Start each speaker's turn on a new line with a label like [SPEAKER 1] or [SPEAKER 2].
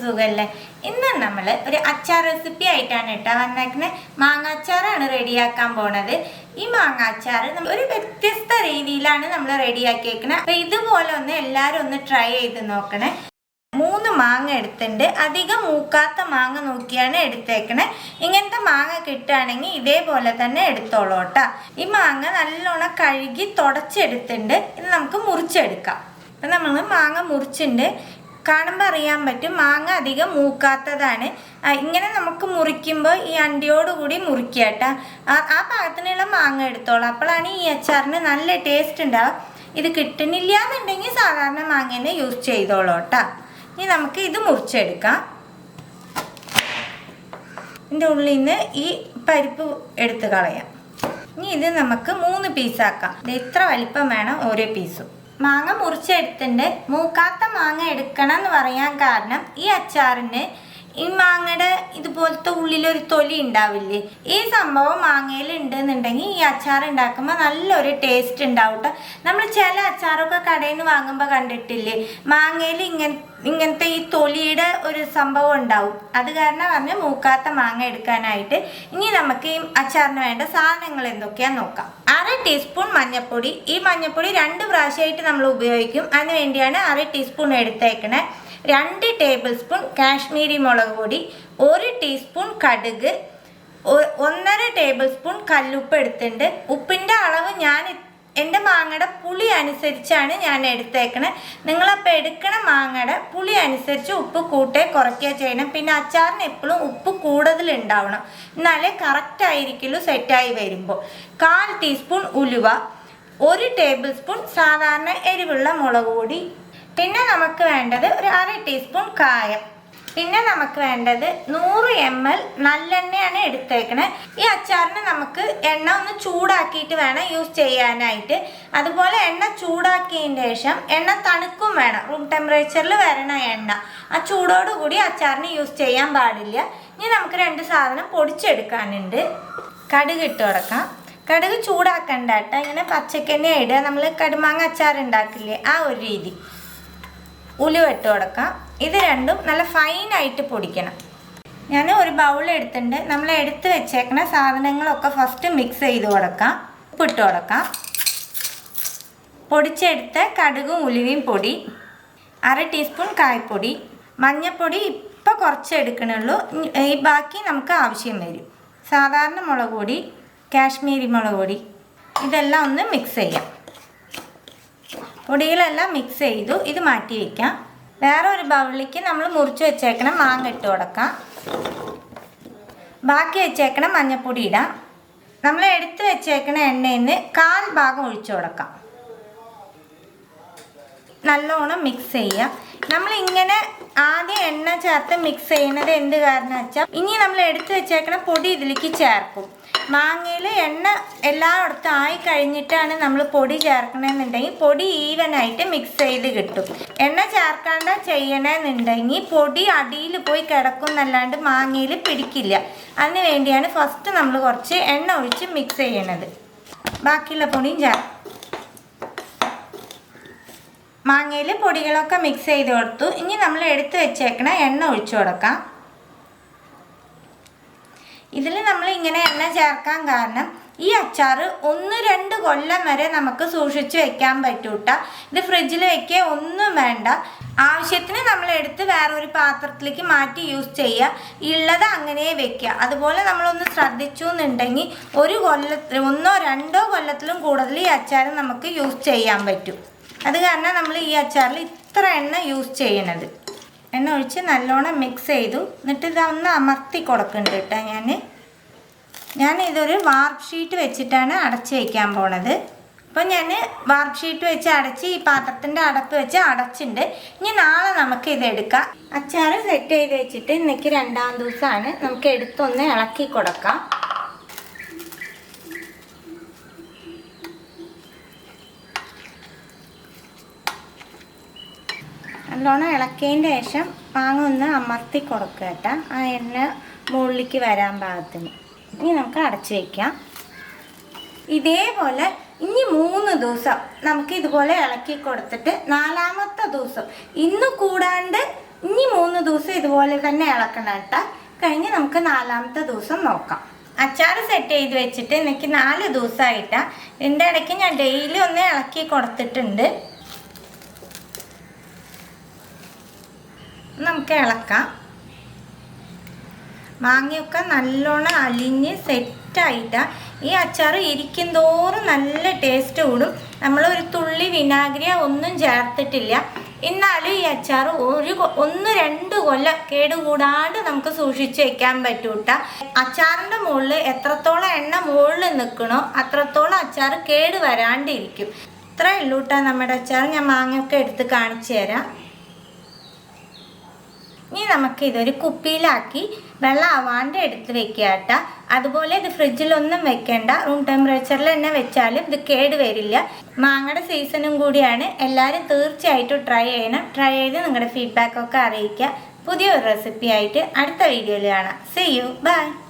[SPEAKER 1] എല്ലാവർക്കും സുഖമല്ലേ? ഇന്ന് നമ്മൾ ഒരു അച്ചാർ റെസിപ്പി ആയിട്ടാണ് കേട്ടോ വന്നേക്കുന്നത്. മാങ്ങ അച്ചാറാണ് റെഡിയാക്കാൻ പോണത്. ഈ മാങ്ങ അച്ചാർ ഒരു വ്യത്യസ്ത രീതിയിലാണ് നമ്മൾ റെഡിയാക്കിയേക്കണേ. അപ്പൊ ഇതുപോലെ ഒന്ന് എല്ലാവരും ഒന്ന് ട്രൈ ചെയ്ത് നോക്കണേ. 3 മാങ്ങ എടുത്തിട്ടുണ്ട്. അധികം മൂക്കാത്ത മാങ്ങ നോക്കിയാണ് എടുത്തേക്കണേ. ഇങ്ങനത്തെ മാങ്ങ കിട്ടുകയാണെങ്കിൽ ഇതേപോലെ തന്നെ എടുത്തോളൂ കേട്ടോ. ഈ മാങ്ങ നല്ലോണം കഴുകി തുടച്ചെടുത്തിട്ടുണ്ട്. ഇത് നമുക്ക് മുറിച്ചെടുക്കാം. അപ്പം നമ്മൾ മാങ്ങ മുറിച്ചിട്ടുണ്ട്. കാണുമ്പോൾ അറിയാൻ പറ്റും മാങ്ങ അധികം മൂക്കാത്തതാണ്. ഇങ്ങനെ നമുക്ക് മുറിക്കുമ്പോൾ ഈ അണ്ടിയോടുകൂടി മുറിക്കുക കേട്ടോ. ആ പാകത്തിനുള്ള മാങ്ങ എടുത്തോളാം. അപ്പോഴാണ് ഈ അച്ചാറിന് നല്ല ടേസ്റ്റ് ഉണ്ടാവും. ഇത് കിട്ടുന്നില്ല എന്നുണ്ടെങ്കിൽ സാധാരണ മാങ്ങ തന്നെ യൂസ് ചെയ്തോളൂ കേട്ടോ. ഇനി നമുക്ക് ഇത് മുറിച്ചെടുക്കാം. ഇതിൻ്റെ ഉള്ളിൽ നിന്ന് ഈ പരിപ്പ് എടുത്ത് കളയാം. ഇനി ഇത് നമുക്ക് 3 പീസാക്കാം. ഇത് ഇത്ര വലിപ്പം വേണം ഓരോ പീസും. മാങ്ങ മുറിച്ചെടുത്തിട്ടുണ്ട്. മൂക്കാത്ത മാങ്ങ എടുക്കണം എന്ന് പറയാൻ കാരണം ഈ അച്ചാറിന് ഈ മാങ്ങയുടെ ഇതുപോലത്തെ ഉള്ളിലൊരു തൊലി ഉണ്ടാവില്ലേ, ഈ സംഭവം മാങ്ങയിൽ ഉണ്ടെന്നുണ്ടെങ്കിൽ ഈ അച്ചാർ ഉണ്ടാക്കുമ്പോൾ നല്ലൊരു ടേസ്റ്റ് ഉണ്ടാവും കേട്ടോ. നമ്മൾ ചില അച്ചാറൊക്കെ കടയിൽ നിന്ന് വാങ്ങുമ്പോൾ കണ്ടിട്ടില്ലേ, മാങ്ങയിൽ ഇങ്ങനത്തെ ഈ തൊലിയുടെ ഒരു സംഭവം ഉണ്ടാവും. അത് കാരണം പറഞ്ഞ് മൂക്കാത്ത മാങ്ങ എടുക്കാനായിട്ട് ഇനി നമുക്ക് ഈ അച്ചാറിന് വേണ്ട സാധനങ്ങൾ എന്തൊക്കെയാന്ന് നോക്കാം. 1/2 ടീസ്പൂൺ മഞ്ഞൾപ്പൊടി. ഈ മഞ്ഞൾപ്പൊടി 2 പ്രാവശ്യമായിട്ട് നമ്മൾ ഉപയോഗിക്കും. അതിന് വേണ്ടിയാണ് 1/2 ടീസ്പൂൺ എടുത്തേക്കണേ. 2 ടേബിൾ സ്പൂൺ കാശ്മീരി മുളക് പൊടി, 1 ടീസ്പൂൺ കടുക്, 1.5 ടേബിൾ സ്പൂൺ കല്ലുപ്പ് എടുത്തിട്ടുണ്ട്. ഉപ്പിൻ്റെ അളവ് ഞാൻ എൻ്റെ മാങ്ങയുടെ പുളി അനുസരിച്ചാണ് ഞാൻ എടുത്തേക്കണേ. നിങ്ങളപ്പോൾ എടുക്കണ മാങ്ങയുടെ പുളി അനുസരിച്ച് ഉപ്പ് കൂട്ടേ കുറയ്ക്കുക ചെയ്യണം. പിന്നെ അച്ചാറിന് എപ്പോഴും ഉപ്പ് കൂടുതൽ ഉണ്ടാവണം, എന്നാലേ കറക്റ്റ് ആയിരിക്കുള്ളൂ സെറ്റായി വരുമ്പോൾ. 1/4 ടീസ്പൂൺ ഉലുവ, 1 ടേബിൾ സ്പൂൺ സാധാരണ എരിവുള്ള മുളക് പൊടി. പിന്നെ നമുക്ക് വേണ്ടത് ഒരു 1/2 ടീസ്പൂൺ കായം. പിന്നെ നമുക്ക് വേണ്ടത് 100 ml നല്ലെണ്ണയാണ് എടുത്തേക്കണേ. ഈ അച്ചാറിന് നമുക്ക് എണ്ണ ഒന്ന് ചൂടാക്കിയിട്ട് വേണം യൂസ് ചെയ്യാനായിട്ട്. അതുപോലെ എണ്ണ ചൂടാക്കിയതിന് ശേഷം എണ്ണ തണുക്കും വേണം, റൂം ടെമ്പറേച്ചറിൽ വരണ എണ്ണ. ആ ചൂടോടുകൂടി അച്ചാറിന് യൂസ് ചെയ്യാൻ പാടില്ല. ഇനി നമുക്ക് 2 സാധനം പൊടിച്ചെടുക്കാനുണ്ട്. കടുക് ഇട്ട് കൊടുക്കാം. കടുക് ചൂടാക്കണ്ട കേട്ടോ, ഇങ്ങനെ പച്ചക്കന്നെ ഇടുക. നമ്മൾ കടുമാങ്ങ അച്ചാർ ഉണ്ടാക്കില്ലേ, ആ ഒരു രീതി. ഉലുവ ഇട്ട് കൊടുക്കാം. ഇത് രണ്ടും നല്ല ഫൈനായിട്ട് പൊടിക്കണം. ഞാൻ ഒരു ബൗൾ എടുത്തിട്ടുണ്ട്. നമ്മൾ എടുത്ത് വെച്ചേക്കണ സാധനങ്ങളൊക്കെ ഫസ്റ്റ് മിക്സ് ചെയ്ത് കൊടുക്കാം. ഉപ്പിട്ട് കൊടുക്കാം. പൊടിച്ചെടുത്ത കടുകും ഉലുവയും പൊടി, 1/2 ടീസ്പൂൺ കായപ്പൊടി, മഞ്ഞൾപ്പൊടി ഇപ്പം കുറച്ച് എടുക്കണുള്ളൂ, ഈ ബാക്കി നമുക്ക് ആവശ്യം വരും. സാധാരണ മുളക് പൊടി, കാശ്മീരി മുളക് പൊടി, ഇതെല്ലാം ഒന്ന് മിക്സ് ചെയ്യാം. പൊടികളെല്ലാം മിക്സ് ചെയ്തു. ഇത് മാറ്റി വയ്ക്കാം. വേറെ ഒരു ബൗളിലേക്ക് നമ്മൾ മുറിച്ച് വെച്ചേക്കണം മാങ്ങ ഇട്ട് കൊടുക്കാം. ബാക്കി വെച്ചേക്കണ മഞ്ഞൾപ്പൊടി ഇടാം. നമ്മൾ എടുത്ത് വെച്ചേക്കണ എണ്ണയിൽ നിന്ന് 1/4 ഭാഗം ഒഴിച്ചു കൊടുക്കാം. നല്ലോണം മിക്സ് ചെയ്യാം. നമ്മളിങ്ങനെ ആദ്യം എണ്ണ ചേർത്ത് മിക്സ് ചെയ്യുന്നത് എന്ത് കാരണം വെച്ചാൽ ഇനി നമ്മൾ എടുത്ത് വെച്ചേക്കണ പൊടി ഇതിലേക്ക് ചേർക്കും. മാങ്ങയിൽ എണ്ണ എല്ലായിടത്തും ആയി കഴിഞ്ഞിട്ടാണ് നമ്മൾ പൊടി ചേർക്കണമെന്നുണ്ടെങ്കിൽ പൊടി ഈവനായിട്ട് മിക്സ് ചെയ്ത് കിട്ടും. എണ്ണ ചേർക്കാണ്ട ചെയ്യണമെന്നുണ്ടെങ്കിൽ പൊടി അടിയിൽ പോയി കിടക്കും എന്നല്ലാണ്ട് മാങ്ങയിൽ പിടിക്കില്ല. അതിന് വേണ്ടിയാണ് ഫസ്റ്റ് നമ്മൾ കുറച്ച് എണ്ണ ഒഴിച്ച് മിക്സ് ചെയ്യണത്. ബാക്കിയുള്ള പൊടിയും ചേർക്കും. മാങ്ങയിൽ പൊടികളൊക്കെ മിക്സ് ചെയ്ത് കൊടുത്തു. ഇനി നമ്മൾ എടുത്ത് വെച്ചേക്കണ എണ്ണ ഒഴിച്ചു കൊടുക്കാം. ഇതിൽ നമ്മൾ ഇങ്ങനെ എണ്ണ ചേർക്കാൻ കാരണം ഈ അച്ചാർ 1-2 കൊല്ലം വരെ നമുക്ക് സൂക്ഷിച്ച് വെക്കാൻ പറ്റൂട്ട. ഇത് ഫ്രിഡ്ജിൽ വെക്കുക ഒന്നും വേണ്ട. ആവശ്യത്തിന് നമ്മൾ എടുത്ത് വേറൊരു പാത്രത്തിലേക്ക് മാറ്റി യൂസ് ചെയ്യുക. ഉള്ളത് അങ്ങനെ വെക്കുക. അതുപോലെ നമ്മളൊന്ന് ശ്രദ്ധിച്ചു എന്നുണ്ടെങ്കിൽ 1-2 കൊല്ലത്തിലും കൂടുതൽ ഈ അച്ചാർ നമുക്ക് യൂസ് ചെയ്യാൻ പറ്റും. അത് കാരണം നമ്മൾ ഈ അച്ചാറിൽ ഇത്ര എണ്ണ യൂസ് ചെയ്യണത്. എണ്ണ ഒഴിച്ച് നല്ലോണം മിക്സ് ചെയ്തു. എന്നിട്ട് ഇതൊന്ന് അമർത്തി കൊടുക്കുന്നുണ്ട് കേട്ടോ. ഞാൻ ഇതൊരു വാർപ്പ് ഷീറ്റ് വെച്ചിട്ടാണ് അടച്ച് വയ്ക്കാൻ പോണത്. അപ്പോൾ ഞാൻ വാർപ്പ് ഷീറ്റ് വെച്ച് അടച്ച് ഈ പാത്രത്തിൻ്റെ അടപ്പ് വെച്ച് അടച്ചിട്ടുണ്ട്. ഇനി നാളെ നമുക്ക് ഇതെടുക്കാം. അച്ചാർ സെറ്റ് ചെയ്ത് വെച്ചിട്ട് ഇന്നേക്ക് 2ാം ദിവസമാണ്. നമുക്ക് എടുത്തൊന്ന് ഇളക്കി കൊടുക്കാം. നല്ലോണം ഇളക്കിയതിൻ്റെ ശേഷം മാങ്ങ ഒന്ന് അമർത്തി കൊടുക്കുക കേട്ടോ, ആ എണ്ണ മുകളിലേക്ക് വരാൻ പാകത്തിന്. ഇനി നമുക്ക് അടച്ചു വയ്ക്കാം. ഇതേപോലെ ഇനി 3 ദിവസം നമുക്ക് ഇതുപോലെ ഇളക്കി കൊടുത്തിട്ട് 4ാമത്തെ ദിവസം ഇന്ന് കൂടാണ്ട് ഇനി 3 ദിവസം ഇതുപോലെ തന്നെ ഇളക്കണം കേട്ടോ. കഴിഞ്ഞ് നമുക്ക് 4ാമത്തെ ദിവസം നോക്കാം. അച്ചാർ സെറ്റ് ചെയ്ത് വെച്ചിട്ട് എനിക്ക് 4 ദിവസമായിട്ടാണ്. ഇതിൻ്റെ ഇടയ്ക്ക് ഞാൻ ഡെയിലി ഒന്ന് ഇളക്കി കൊടുത്തിട്ടുണ്ട്. നമുക്ക് ഇളക്കാം. മാങ്ങയൊക്കെ നല്ലോണം അലിഞ്ഞ് സെറ്റായിട്ടാണ്. ഈ അച്ചാർ ഇരിക്കും തോറും നല്ല ടേസ്റ്റ് കൂടും. നമ്മളൊരു തുള്ളി വിനാഗിരിയോ ഒന്നും ചേർത്തിട്ടില്ല. എന്നാലും ഈ അച്ചാർ 1-2 കൊല്ലം കേടുകൂടാണ്ട് നമുക്ക് സൂക്ഷിച്ച് വെക്കാൻ പറ്റൂട്ട. അച്ചാറിൻ്റെ മുകളിൽ എത്രത്തോളം എണ്ണ മുകളിൽ നിൽക്കണോ അത്രത്തോളം അച്ചാർ കേട് വരാണ്ടിരിക്കും. ഇത്രയേ ഉള്ളൂ കേട്ടോ നമ്മുടെ അച്ചാർ. ഞാൻ മാങ്ങയൊക്കെ എടുത്ത് കാണിച്ചു തരാം. ഇനി നമുക്ക് ഇതൊരു കുപ്പിയിലാക്കി വെള്ളം ആവാണ്ട് എടുത്ത് വെക്കുക കേട്ടോ. അതുപോലെ ഇത് ഫ്രിഡ്ജിലൊന്നും വെക്കേണ്ട, റൂം ടെമ്പറേച്ചറിൽ തന്നെ വെച്ചാലും ഇത് കേട് വരില്ല. മാങ്ങയുടെ സീസണും കൂടിയാണ്. എല്ലാവരും തീർച്ചയായിട്ടും ട്രൈ ചെയ്യണം. ട്രൈ ചെയ്ത് നിങ്ങളുടെ ഫീഡ്ബാക്കൊക്കെ അറിയിക്കുക. പുതിയൊരു റെസിപ്പി ആയിട്ട് അടുത്ത വീഡിയോയിൽ കാണാം. See you. Bye.